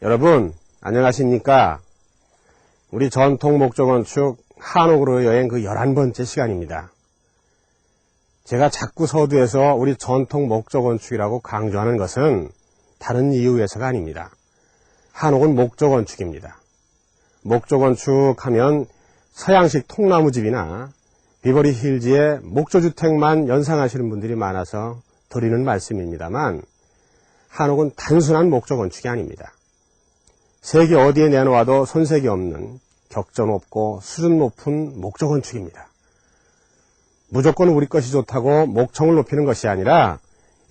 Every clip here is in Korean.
여러분 안녕하십니까? 우리 전통 목조건축 한옥으로 여행 그 11번째 시간입니다. 제가 자꾸 서두에서 우리 전통 목조건축이라고 강조하는 것은 다른 이유에서가 아닙니다. 한옥은 목조건축입니다. 목조건축 하면 서양식 통나무집이나 비버리 힐즈의 목조주택만 연상하시는 분들이 많아서 드리는 말씀입니다만, 한옥은 단순한 목조건축이 아닙니다. 세계 어디에 내놓아도 손색이 없는 격전 높고 수준 높은 목조건축입니다. 무조건 우리 것이 좋다고 목청을 높이는 것이 아니라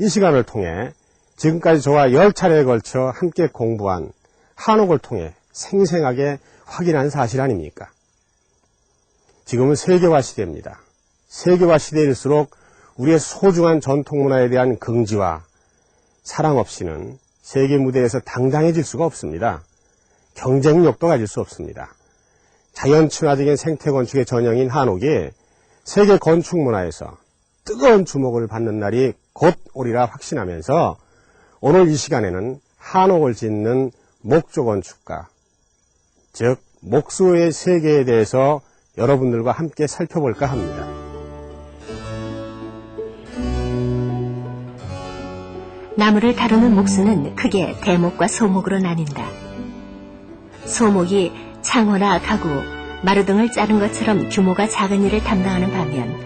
이 시간을 통해 지금까지 저와 10차례에 걸쳐 함께 공부한 한옥을 통해 생생하게 확인한 사실 아닙니까? 지금은 세계화 시대입니다. 세계화 시대일수록 우리의 소중한 전통문화에 대한 긍지와 사랑 없이는 세계 무대에서 당당해질 수가 없습니다. 경쟁력도 가질 수 없습니다. 자연 친화적인 생태건축의 전형인 한옥이 세계 건축문화에서 뜨거운 주목을 받는 날이 곧 오리라 확신하면서 오늘 이 시간에는 한옥을 짓는 목조건축가, 즉 목수의 세계에 대해서 여러분들과 함께 살펴볼까 합니다. 나무를 다루는 목수는 크게 대목과 소목으로 나뉜다. 소목이 창호나 가구, 마루 등을 자른 것처럼 규모가 작은 일을 담당하는 반면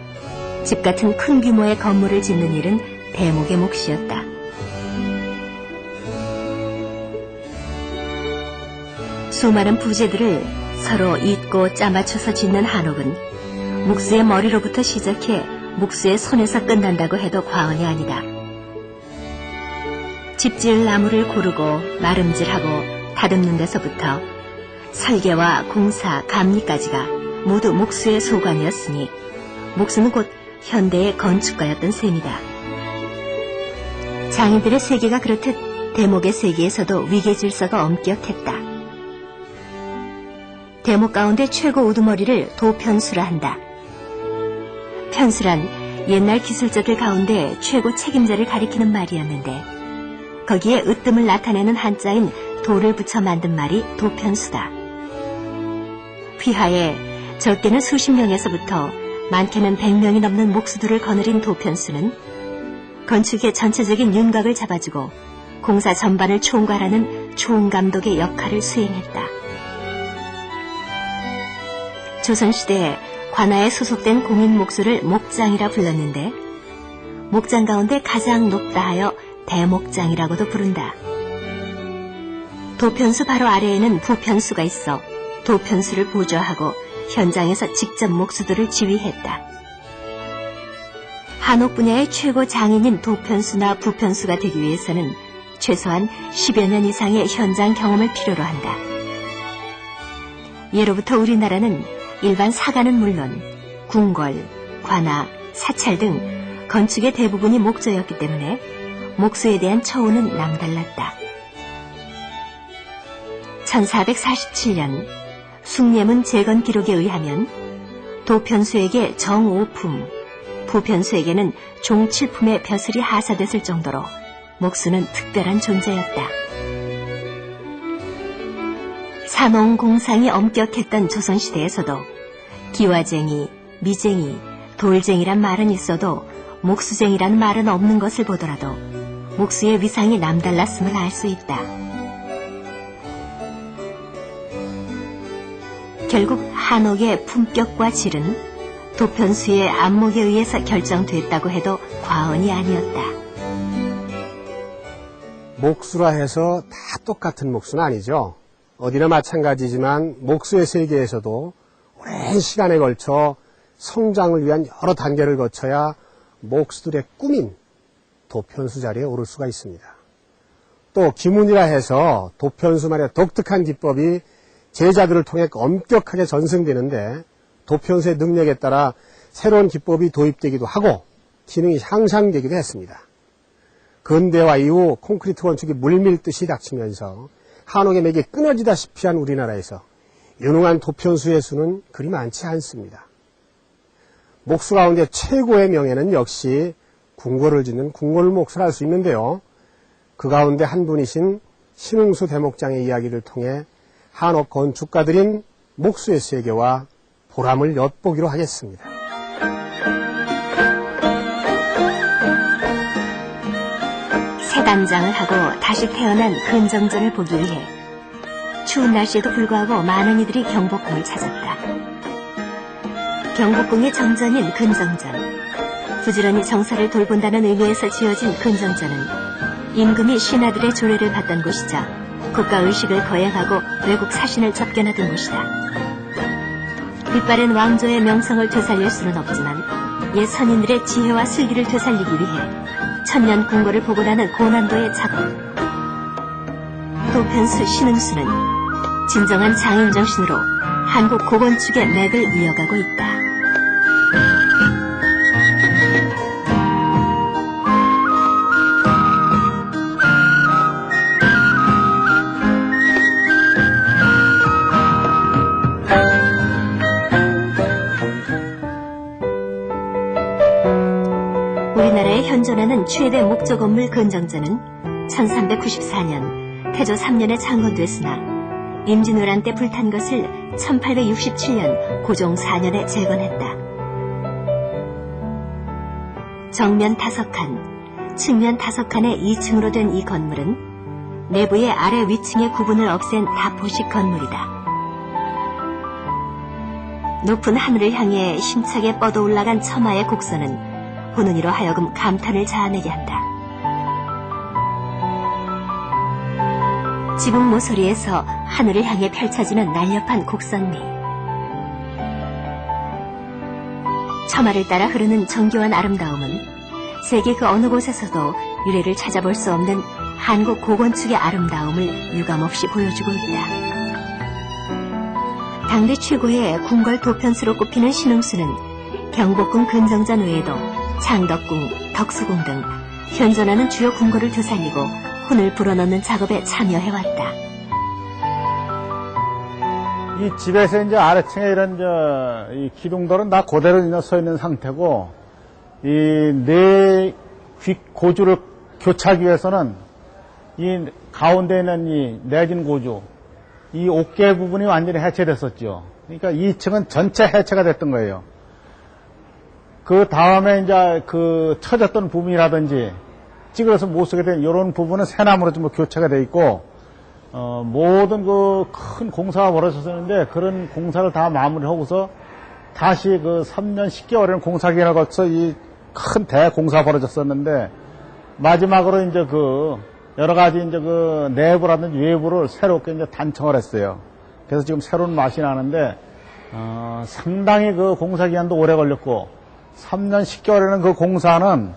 집 같은 큰 규모의 건물을 짓는 일은 대목의 몫이었다. 수많은 부재들을 서로 잇고 짜맞춰서 짓는 한옥은 목수의 머리로부터 시작해 목수의 손에서 끝난다고 해도 과언이 아니다. 집지을 나무를 고르고 마름질하고 다듬는 데서부터 설계와 공사, 감리까지가 모두 목수의 소관이었으니 목수는 곧 현대의 건축가였던 셈이다. 장인들의 세계가 그렇듯 대목의 세계에서도 위계 질서가 엄격했다. 대목 가운데 최고 우두머리를 도편수라 한다. 편수란 옛날 기술자들 가운데 최고 책임자를 가리키는 말이었는데 거기에 으뜸을 나타내는 한자인 도를 붙여 만든 말이 도편수다. 휘하에 적게는 수십 명에서부터 많게는 100명이 넘는 목수들을 거느린 도편수는 건축의 전체적인 윤곽을 잡아주고 공사 전반을 총괄하는 총감독의 역할을 수행했다. 조선시대에 관아에 소속된 공인 목수를 목장이라 불렀는데 목장 가운데 가장 높다 하여 대목장이라고도 부른다. 도편수 바로 아래에는 부편수가 있어 도편수를 보조하고 현장에서 직접 목수들을 지휘했다. 한옥 분야의 최고 장인인 도편수나 부편수가 되기 위해서는 최소한 10여 년 이상의 현장 경험을 필요로 한다. 예로부터 우리나라는 일반 사가는 물론 궁궐, 관아, 사찰 등 건축의 대부분이 목조였기 때문에 목수에 대한 처우는 남달랐다. 1447년 숭례문 재건 기록에 의하면 도편수에게 정오품, 부편수에게는 종칠품의 벼슬이 하사됐을 정도로 목수는 특별한 존재였다. 산농공상이 엄격했던 조선시대에서도 기와쟁이, 미쟁이, 돌쟁이란 말은 있어도 목수쟁이란 말은 없는 것을 보더라도 목수의 위상이 남달랐음을 알 수 있다. 결국 한옥의 품격과 질은 도편수의 안목에 의해서 결정됐다고 해도 과언이 아니었다. 목수라 해서 다 똑같은 목수는 아니죠. 어디나 마찬가지지만 목수의 세계에서도 오랜 시간에 걸쳐 성장을 위한 여러 단계를 거쳐야 목수들의 꿈인 도편수 자리에 오를 수가 있습니다. 또 기문이라 해서 도편수만의 독특한 기법이 제자들을 통해 엄격하게 전승되는데 도편수의 능력에 따라 새로운 기법이 도입되기도 하고 기능이 향상되기도 했습니다. 근대화 이후 콘크리트 건축이 물밀듯이 닥치면서 한옥의 맥이 끊어지다시피 한 우리나라에서 유능한 도편수의 수는 그리 많지 않습니다. 목수 가운데 최고의 명예는 역시 궁궐을 짓는 궁궐목수라 할 수 있는데요. 그 가운데 한 분이신 신흥수 대목장의 이야기를 통해 한옥 건축가들인 목수의 세계와 보람을 엿보기로 하겠습니다. 새 단장을 하고 다시 태어난 근정전을 보기 위해 추운 날씨에도 불구하고 많은 이들이 경복궁을 찾았다. 경복궁의 정전인 근정전, 부지런히 정사를 돌본다는 의미에서 지어진 근정전은 임금이 신하들의 조례를 받던 곳이자 국가의식을 거행하고 외국 사신을 접견하던 곳이다. 빛바랜 왕조의 명성을 되살릴 수는 없지만 옛 선인들의 지혜와 슬기를 되살리기 위해 천년 궁궐을 복원하는 고난도의 작업. 도편수 신흥수는 진정한 장인 정신으로 한국 고건축의 맥을 이어가고 있다. 우리나라에 현존하는 최대 목조 건물 근정전은 1394년 태조 3년에 창건됐으나 임진왜란 때 불탄 것을 1867년 고종 4년에 재건했다. 정면 5칸, 측면 5칸의 2층으로 된 이 건물은 내부의 아래 위층의 구분을 없앤 다포식 건물이다. 높은 하늘을 향해 힘차게 뻗어 올라간 처마의 곡선은 보는 이로 하여금 감탄을 자아내게 한다. 지붕 모서리에서 하늘을 향해 펼쳐지는 날렵한 곡선미, 처마를 따라 흐르는 정교한 아름다움은 세계 그 어느 곳에서도 유래를 찾아볼 수 없는 한국 고건축의 아름다움을 유감없이 보여주고 있다. 당대 최고의 궁궐 도편수로 꼽히는 신흥수는 경복궁 근정전 외에도 창덕궁, 덕수궁 등 현존하는 주요 궁궐을 되살리고 혼을 불어넣는 작업에 참여해왔다. 이 집에서 이제 아래층에 이런 이 기둥들은 다 그대로 그냥 서 있는 상태고, 이 네 고주를 교차하기 위해서는 이 가운데 있는 이 내진 고주, 이 어깨 부분이 완전히 해체됐었죠. 그러니까 2층은 전체 해체가 됐던 거예요. 그 다음에 이제 그 처졌던 부분이라든지 찌그러서 못 쓰게 된 이런 부분은 새나무로 좀 교체가 돼 있고, 모든 그 큰 공사가 벌어졌었는데 그런 공사를 다 마무리하고서 다시 그 3년 10개월이라는 공사 기간을 거쳐 이 큰 대공사 벌어졌었는데, 마지막으로 이제 그 여러 가지 이제 그 내부라든지 외부를 새롭게 이제 단청을 했어요. 그래서 지금 새로운 맛이 나는데, 상당히 그 공사 기간도 오래 걸렸고, 3년 10개월이라는 그 공사는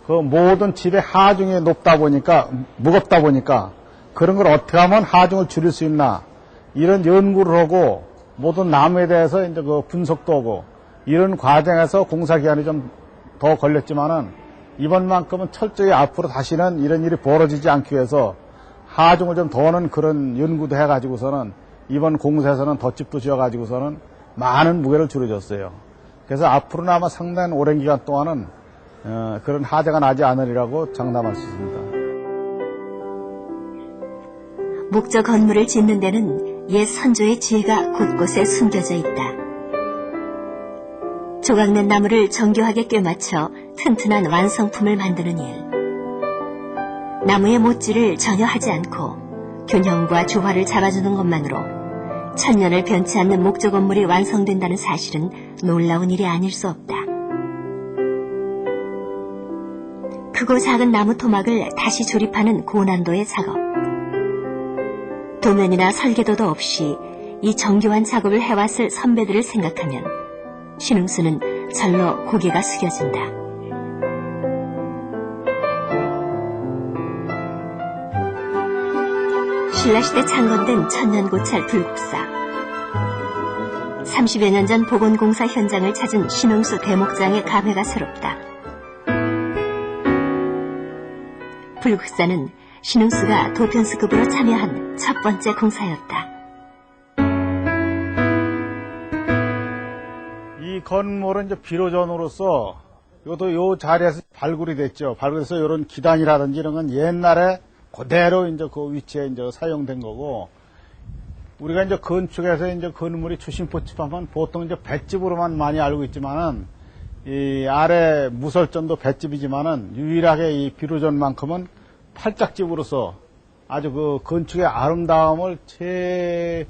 그 모든 집의 하중이 높다 보니까, 무겁다 보니까 그런 걸 어떻게 하면 하중을 줄일 수 있나, 이런 연구를 하고 모든 나무에 대해서 이제 그 분석도 하고 이런 과정에서 공사 기간이 좀 더 걸렸지만은 이번만큼은 철저히 앞으로 다시는 이런 일이 벌어지지 않기 위해서 하중을 좀 더 하는 그런 연구도 해가지고서는 이번 공사에서는 덧집도 지어가지고서는 많은 무게를 줄여줬어요. 그래서 앞으로는 아마 상당히 오랜 기간 동안은 그런 하자가 나지 않으리라고 장담할 수 있습니다. 목조 건물을 짓는 데는 옛 선조의 지혜가 곳곳에 숨겨져 있다. 조각낸 나무를 정교하게 꿰맞춰 튼튼한 완성품을 만드는 일. 나무의 못질을 전혀 하지 않고 균형과 조화를 잡아주는 것만으로 천년을 변치 않는 목조 건물이 완성된다는 사실은 놀라운 일이 아닐 수 없다. 크고 작은 나무 토막을 다시 조립하는 고난도의 작업. 도면이나 설계도도 없이 이 정교한 작업을 해왔을 선배들을 생각하면 신흥수는 절로 고개가 숙여진다. 신라시대 창건된 천년고찰 불국사. 30여 년 전 복원공사 현장을 찾은 신흥수 대목장의 감회가 새롭다. 불국사는 신흥수가 도편수급으로 참여한 첫 번째 공사였다. 이 건물은 이제 비로전으로서 이것도 요 자리에서 발굴이 됐죠. 발굴해서 이런 기단이라든지 이런 건 옛날에 그대로 이제 그 위치에 이제 사용된 거고, 우리가 이제 건축에서 이제 건물이 주심포집 하면 보통 이제 볏집으로만 많이 알고 있지만은, 이 아래 무설전도 볏집이지만은 유일하게 이 비로전만큼은 팔짝집으로서 아주 그 건축의 아름다움을 최고로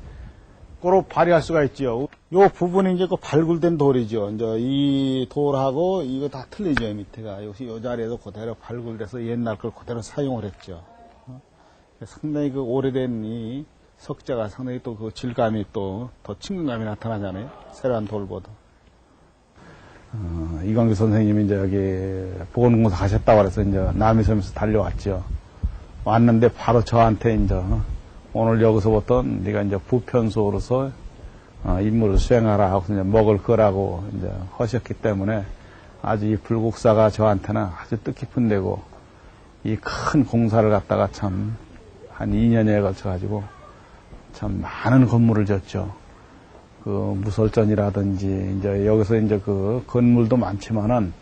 발휘할 수가 있지요. 요 부분이 이제 그 발굴된 돌이죠. 이제 이 돌하고 이거 다 틀리죠. 밑에가. 역시 요 자리에도 그대로 발굴돼서 옛날 걸 그대로 사용을 했죠. 상당히 그 오래된 이 석재가 상당히 또 그 질감이 또 더 친근감이 나타나잖아요. 새로운 돌보다. 이광규 선생님이 이제 여기 보건공사 가셨다고 그래서 이제 남이섬에서 달려왔죠. 왔는데 바로 저한테 이제 오늘 여기서부터 네가 이제 부편수로서 임무를 수행하라 하고 이제 먹을 거라고 이제 하셨기 때문에 아주 이 불국사가 저한테는 아주 뜻깊은 데고 이 큰 공사를 갖다가 참 한 2년여에 걸쳐가지고 참 많은 건물을 졌죠. 그 무설전이라든지 이제 여기서 이제 그 건물도 많지만은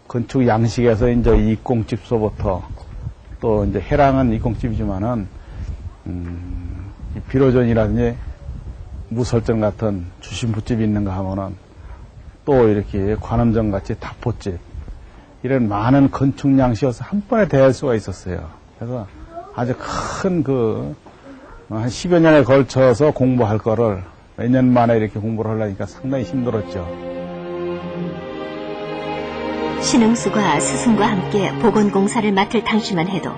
건축 양식에서 이제 이공집소부터 또 이제 해랑은 이공집이지만은 비로전이라든지 무설전 같은 주심부집이 있는가 하면은 또 이렇게 관음전 같이 다포집 이런 많은 건축 양식에서 한 번에 대할 수가 있었어요. 그래서 아주 큰 한 10여 년에 걸쳐서 공부할 거를 몇 년 만에 이렇게 공부를 하려니까 상당히 힘들었죠. 신흥수가 스승과 함께 보건공사를 맡을 당시만 해도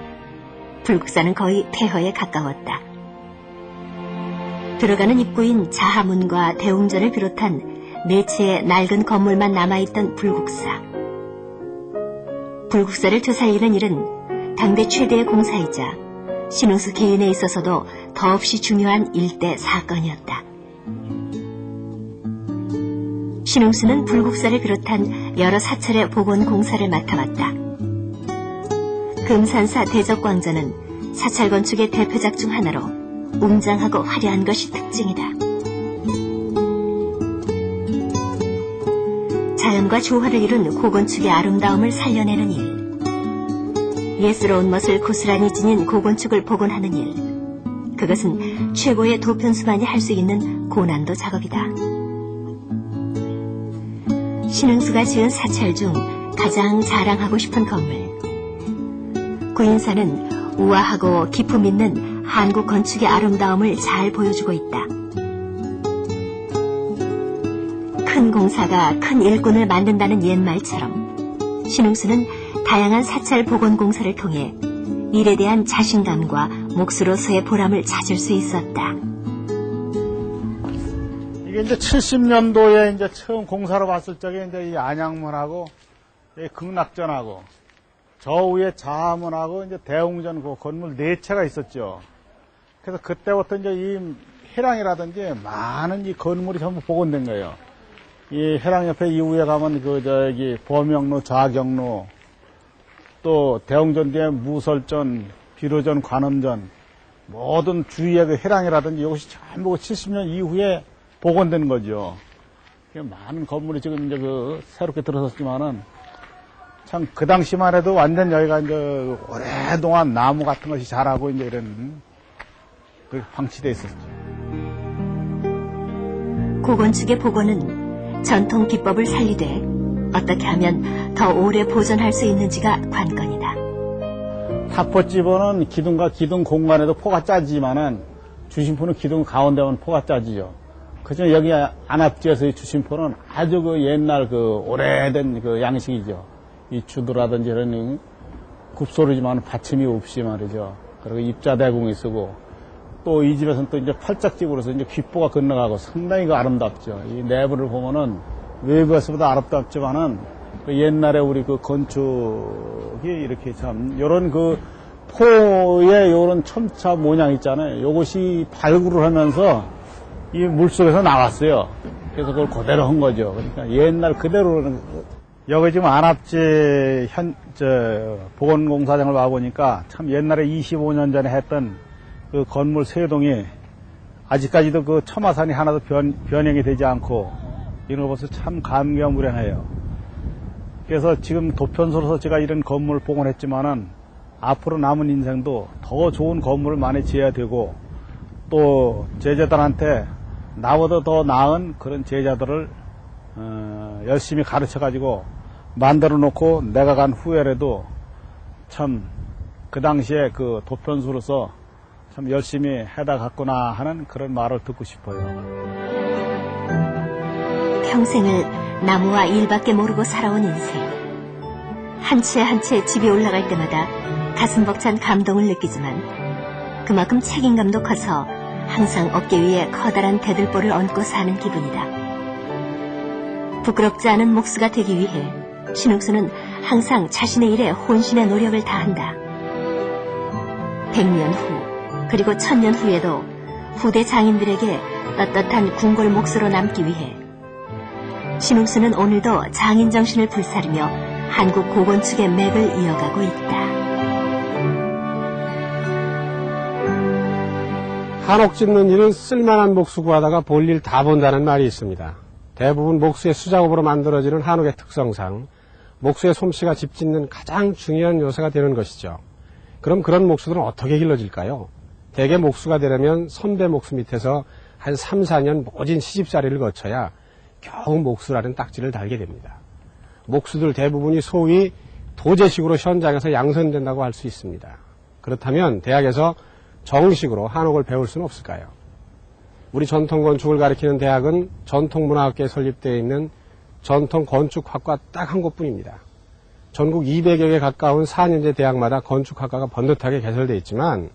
불국사는 거의 폐허에 가까웠다. 들어가는 입구인 자하문과 대웅전을 비롯한 4채의 낡은 건물만 남아있던 불국사. 불국사를 되살리는 일은 당대 최대의 공사이자 신흥수 개인에 있어서도 더없이 중요한 일대 사건이었다. 신흥수는 불국사를 비롯한 여러 사찰의 복원공사를 맡아왔다. 금산사 대적광전은 사찰 건축의 대표작 중 하나로 웅장하고 화려한 것이 특징이다. 자연과 조화를 이룬 고건축의 아름다움을 살려내는 일, 예스러운 멋을 고스란히 지닌 고건축을 복원하는 일, 그것은 최고의 도편수만이 할 수 있는 고난도 작업이다. 신흥수가 지은 사찰 중 가장 자랑하고 싶은 건물. 구인사는 우아하고 기품 있는 한국 건축의 아름다움을 잘 보여주고 있다. 큰 공사가 큰 일꾼을 만든다는 옛말처럼 신흥수는 다양한 사찰 복원 공사를 통해 일에 대한 자신감과 몫으로서의 보람을 찾을 수 있었다. 이게 이제 70년도에 이제 처음 공사로 봤을 적에 이제 이 안양문하고 이 극락전하고 저 위에 자하문하고 이제 대웅전 그 건물 4채가 있었죠. 그래서 그때부터 이제 이 해랑이라든지 많은 이 건물이 전부 복원된 거예요. 이 해랑 옆에 이후에 가면 그 저기 범영로, 좌경로, 또 대웅전 뒤에 무설전, 비로전, 관음전 모든 주위에 그 해랑이라든지 이것이 전부 70년 이후에 복원된 거죠. 많은 건물이 지금 이제 그 새롭게 들어섰지만은 참 그 당시만 해도 완전 여기가 이제 오랫동안 나무 같은 것이 자라고 이제 이런 그 방치돼 있었죠. 고건축의 복원은 전통 기법을 살리되 어떻게 하면 더 오래 보존할 수 있는지가 관건이다. 타포집은 기둥과 기둥 공간에도 포가 짜지만은 주심포는 기둥 가운데만 포가 짜지죠. 그중 여기 안압지에서의 주심포는 아주 그 옛날 그 오래된 그 양식이죠. 이 주도라든지 이런 굽소리지만 받침이 없이 말이죠. 그리고 입자대궁이 쓰고 또 이 집에서는 또 이제 팔짝집으로서 이제 귓보가 건너가고 상당히 그 아름답죠. 이 내부를 보면은 외부에서보다 아름답지만은 그 옛날에 우리 그 건축이 이렇게 참 요런 그 포의 요런 첨차 모양 있잖아요. 요것이 발굴을 하면서 이 물속에서 나왔어요. 그래서 그걸 그대로 한 거죠. 그러니까 옛날 그대로는 여기 지금 안압지 보건공사장을 와보니까 참 옛날에 25년 전에 했던 그 건물 3동이 아직까지도 그 첨화산이 하나도 변형이 되지 않고 이런 거 봐서 참 감개무량해요. 그래서 지금 도편소로서 제가 이런 건물을 복원했지만은 앞으로 남은 인생도 더 좋은 건물을 많이 지어야 되고 또 제자들한테 나보다 더 나은 그런 제자들을 열심히 가르쳐가지고 만들어 놓고 내가 간 후에라도 참 그 당시에 그 도편수로서 참 열심히 해다 갔구나 하는 그런 말을 듣고 싶어요. 평생을 나무와 일밖에 모르고 살아온 인생. 한 채 한 채 집이 올라갈 때마다 가슴 벅찬 감동을 느끼지만 그만큼 책임감도 커서 항상 어깨 위에 커다란 대들보를 얹고 사는 기분이다. 부끄럽지 않은 목수가 되기 위해 신욱수는 항상 자신의 일에 혼신의 노력을 다한다. 100년 후 그리고 1000년 후에도 후대 장인들에게 떳떳한 궁궐 목수로 남기 위해 신욱수는 오늘도 장인 정신을 불사르며 한국 고건축의 맥을 이어가고 있다. 한옥 짓는 일은 쓸만한 목수 구하다가 볼 일 다 본다는 말이 있습니다. 대부분 목수의 수작업으로 만들어지는 한옥의 특성상 목수의 솜씨가 집 짓는 가장 중요한 요소가 되는 것이죠. 그럼 그런 목수들은 어떻게 길러질까요? 대개 목수가 되려면 선배 목수 밑에서 한 3, 4년 모진 시집살이를 거쳐야 겨우 목수라는 딱지를 달게 됩니다. 목수들 대부분이 소위 도제식으로 현장에서 양선된다고 할 수 있습니다. 그렇다면 대학에서 정식으로 한옥을 배울 수는 없을까요? 우리 전통건축을 가리키는 대학은 전통문화학계에 설립되어 있는 전통건축학과 딱 한 곳뿐입니다. 전국 200여 개 가까운 4년제 대학마다 건축학과가 번듯하게 개설되어 있지만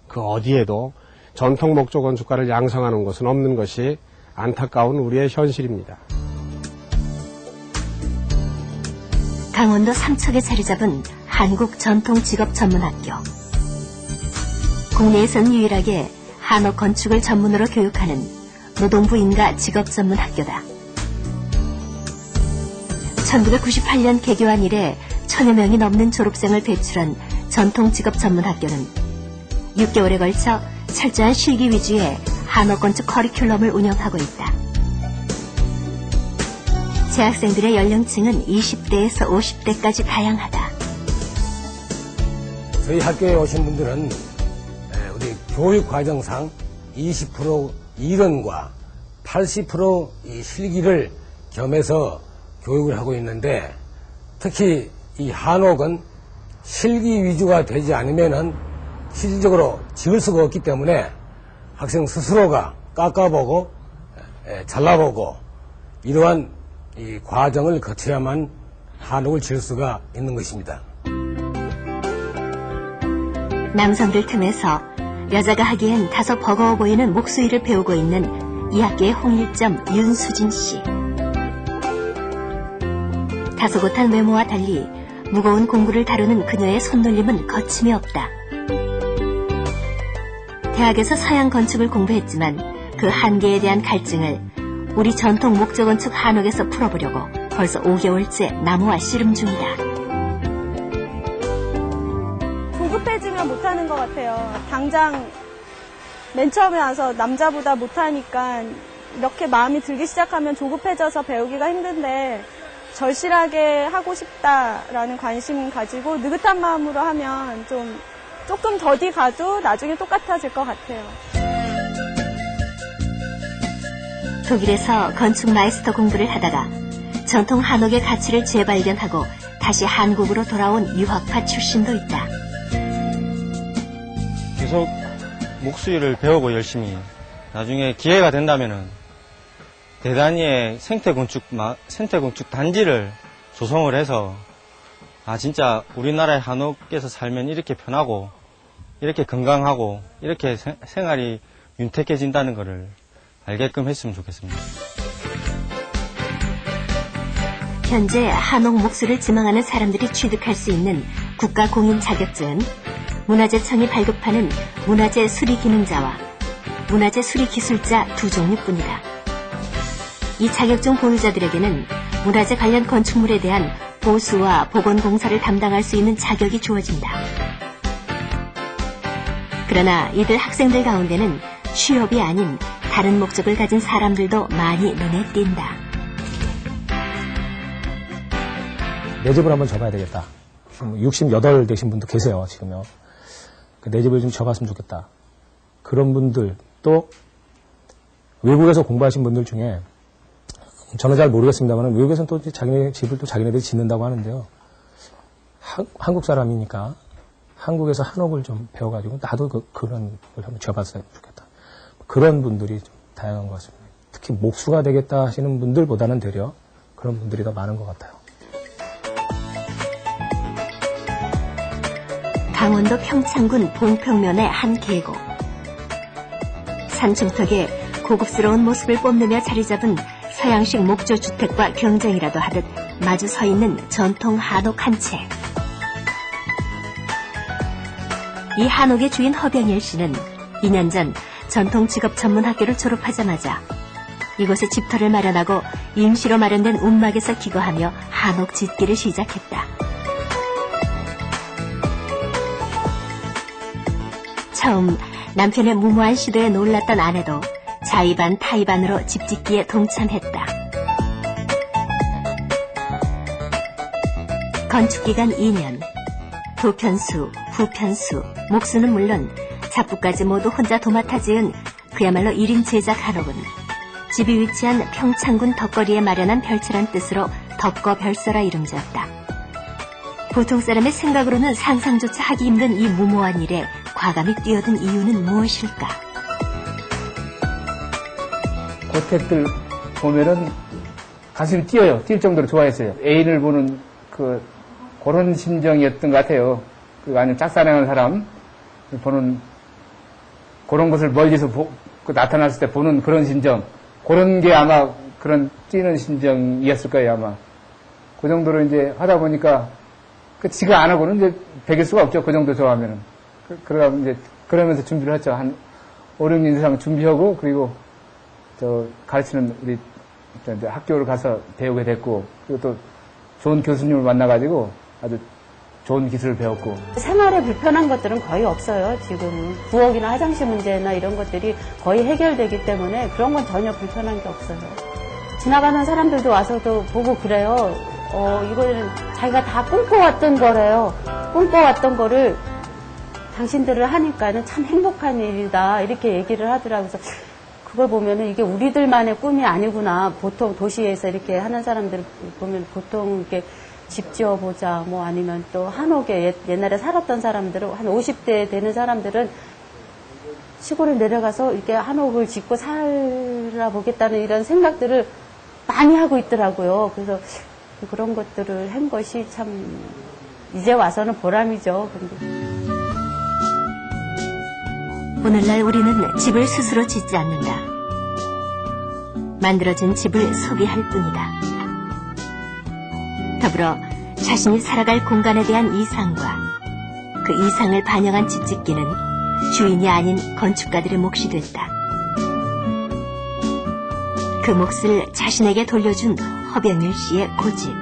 그 어디에도 전통 목조 건축가를 양성하는 곳은 없는 것이 안타까운 우리의 현실입니다. 강원도 삼척에 자리 잡은 한국전통직업전문학교. 국내에선 유일하게 한옥 건축을 전문으로 교육하는 노동부 인가 직업전문학교다. 1998년 개교한 이래 1000여 명이 넘는 졸업생을 배출한 전통직업전문학교는 6개월에 걸쳐 철저한 실기 위주의 한옥건축 커리큘럼을 운영하고 있다. 재학생들의 연령층은 20대에서 50대까지 다양하다. 저희 학교에 오신 분들은 우리 교육 과정상 20% 이론과 80% 이 실기를 겸해서 교육을 하고 있는데 특히 이 한옥은 실기 위주가 되지 않으면은 실질적으로 지을 수가 없기 때문에 학생 스스로가 깎아보고 잘라보고 이러한 이 과정을 거쳐야만 한옥을 지을 수가 있는 것입니다. 남성들 틈에서 여자가 하기엔 다소 버거워 보이는 목수일을 배우고 있는 이 학교의 홍일점 윤수진 씨. 다소곳한 외모와 달리 무거운 공구를 다루는 그녀의 손놀림은 거침이 없다. 대학에서 서양 건축을 공부했지만 그 한계에 대한 갈증을 우리 전통 목조 건축 한옥에서 풀어보려고 벌써 5개월째 나무와 씨름 중이다. 조급해지면 못하는 것 같아요. 당장 맨 처음에 와서 남자보다 못하니까 이렇게 마음이 들기 시작하면 조급해져서 배우기가 힘든데 절실하게 하고 싶다라는 관심 가지고 느긋한 마음으로 하면 조금 더디 가도 나중에 똑같아질 것 같아요. 독일에서 건축 마이스터 공부를 하다가 전통 한옥의 가치를 재발견하고 다시 한국으로 돌아온 유학파 출신도 있다. 계속 목수일을 배우고 열심히 나중에 기회가 된다면은 대단위의 생태건축 단지를 조성을 해서 진짜 우리나라의 한옥에서 살면 이렇게 편하고 이렇게 건강하고 이렇게 생활이 윤택해진다는 것을 알게끔 했으면 좋겠습니다. 현재 한옥 목수를 지망하는 사람들이 취득할 수 있는 국가 공인 자격증은 문화재청이 발급하는 문화재 수리 기능자와 문화재 수리 기술자 2종류뿐이다. 이 자격증 보유자들에게는 문화재 관련 건축물에 대한 보수와 복원 공사를 담당할 수 있는 자격이 주어진다. 그러나 이들 학생들 가운데는 취업이 아닌 다른 목적을 가진 사람들도 많이 눈에 띈다. 내 집을 한번 줘봐야 되겠다. 지금 68 되신 분도 계세요, 지금요. 내 집을 좀 지어봤으면 좋겠다. 그런 분들, 또 외국에서 공부하신 분들 중에 저는 잘 모르겠습니다만 외국에서는 또 자기네 집을 또 자기네들이 짓는다고 하는데요. 한국 사람이니까 한국에서 한옥을 좀 배워가지고 나도 그런 걸 한번 지어봤으면 좋겠다. 그런 분들이 좀 다양한 것 같습니다. 특히 목수가 되겠다 하시는 분들보다는 되려 그런 분들이 더 많은 것 같아요. 강원도 평창군 봉평면의 한 계곡. 산중턱에 고급스러운 모습을 뽐내며 자리 잡은 서양식 목조주택과 경쟁이라도 하듯 마주 서 있는 전통 한옥 한 채. 이 한옥의 주인 허병일 씨는 2년 전 전통 직업 전문 학교를 졸업하자마자 이곳에 집터를 마련하고 임시로 마련된 움막에서 기거하며 한옥 짓기를 시작했다. 처음 남편의 무모한 시도에 놀랐던 아내도 자의반 타의반으로 집 짓기에 동참했다. 건축기간 2년. 도편수, 부편수, 목수는 물론 잡부까지 모두 혼자 도맡아 지은 그야말로 1인 제작 한옥은 집이 위치한 평창군 덕거리에 마련한 별채란 뜻으로 덕거별서라 이름지었다. 보통 사람의 생각으로는 상상조차 하기 힘든 이 무모한 일에 과감히 뛰어든 이유는 무엇일까? 고택들 보면은 가슴이 뛰어요. 뛸 정도로 좋아했어요. 애인을 보는 그런 심정이었던 것 같아요. 아니면 짝사랑하는 사람 보는 그런 것을 멀리서 나타났을 때 보는 그런 심정. 그런 게 아마 그런 뛰는 심정이었을 거예요, 아마. 그 정도로 이제 하다 보니까 지가 안 하고는 이제 배길 수가 없죠. 그 정도 좋아하면은. 그러면서 준비를 했죠. 한 5, 6년 이상 준비하고, 그리고 가르치는 우리 이제 학교를 가서 배우게 됐고, 그리고 또 좋은 교수님을 만나가지고 아주 좋은 기술을 배웠고. 생활에 불편한 것들은 거의 없어요. 지금은 부엌이나 화장실 문제나 이런 것들이 거의 해결되기 때문에 그런 건 전혀 불편한 게 없어요. 지나가는 사람들도 와서도 보고 그래요. 이거는 자기가 다 꿈꿔왔던 거래요. 꿈꿔왔던 거를 당신들을 하니까는 참 행복한 일이다 이렇게 얘기를 하더라고요. 그래서 그걸 보면은 이게 우리들만의 꿈이 아니구나. 보통 도시에서 이렇게 하는 사람들 보면 보통 이렇게 집 지어보자, 뭐 아니면 또 한옥에 옛날에 살았던 사람들은 한 50대 되는 사람들은 시골에 내려가서 이렇게 한옥을 짓고 살아보겠다는 이런 생각들을 많이 하고 있더라고요. 그래서 그런 것들을 한 것이 참 이제 와서는 보람이죠. 근데. 오늘날 우리는 집을 스스로 짓지 않는다. 만들어진 집을 소비할 뿐이다. 더불어 자신이 살아갈 공간에 대한 이상과 그 이상을 반영한 집 짓기는 주인이 아닌 건축가들의 몫이 됐다. 그 몫을 자신에게 돌려준 허병일 씨의 고집.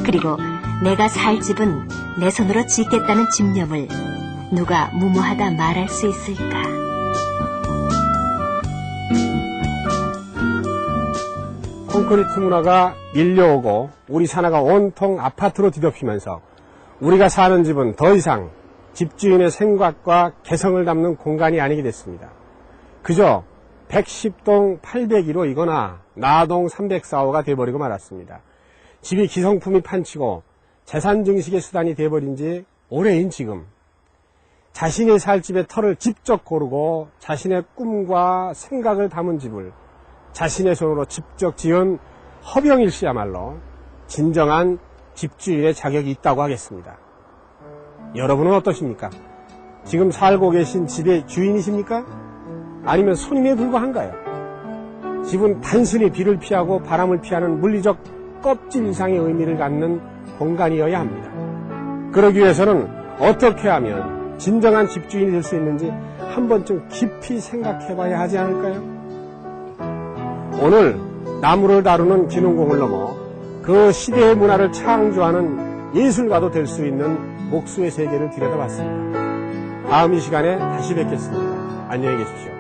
그리고 내가 살 집은 내 손으로 짓겠다는 집념을 누가 무모하다 말할 수 있을까? 콘크리트 문화가 밀려오고 우리 산하가 온통 아파트로 뒤덮이면서 우리가 사는 집은 더 이상 집주인의 생각과 개성을 담는 공간이 아니게 됐습니다. 그저 110동 801호이거나 나동 304호가 돼버리고 말았습니다. 집이 기성품이 판치고 재산 증식의 수단이 돼버린 지 오래인 지금 자신이 살 집의 터를 직접 고르고 자신의 꿈과 생각을 담은 집을 자신의 손으로 직접 지은 허병일 씨야말로 진정한 집주인의 자격이 있다고 하겠습니다. 여러분은 어떠십니까? 지금 살고 계신 집의 주인이십니까? 아니면 손님에 불과한가요? 집은 단순히 비를 피하고 바람을 피하는 물리적 껍질 이상의 의미를 갖는 공간이어야 합니다. 그러기 위해서는 어떻게 하면 진정한 집주인이 될 수 있는지 한 번쯤 깊이 생각해 봐야 하지 않을까요? 오늘 나무를 다루는 기농공을 넘어 그 시대의 문화를 창조하는 예술가도 될 수 있는 목수의 세계를 들여다봤습니다. 다음 이 시간에 다시 뵙겠습니다. 안녕히 계십시오.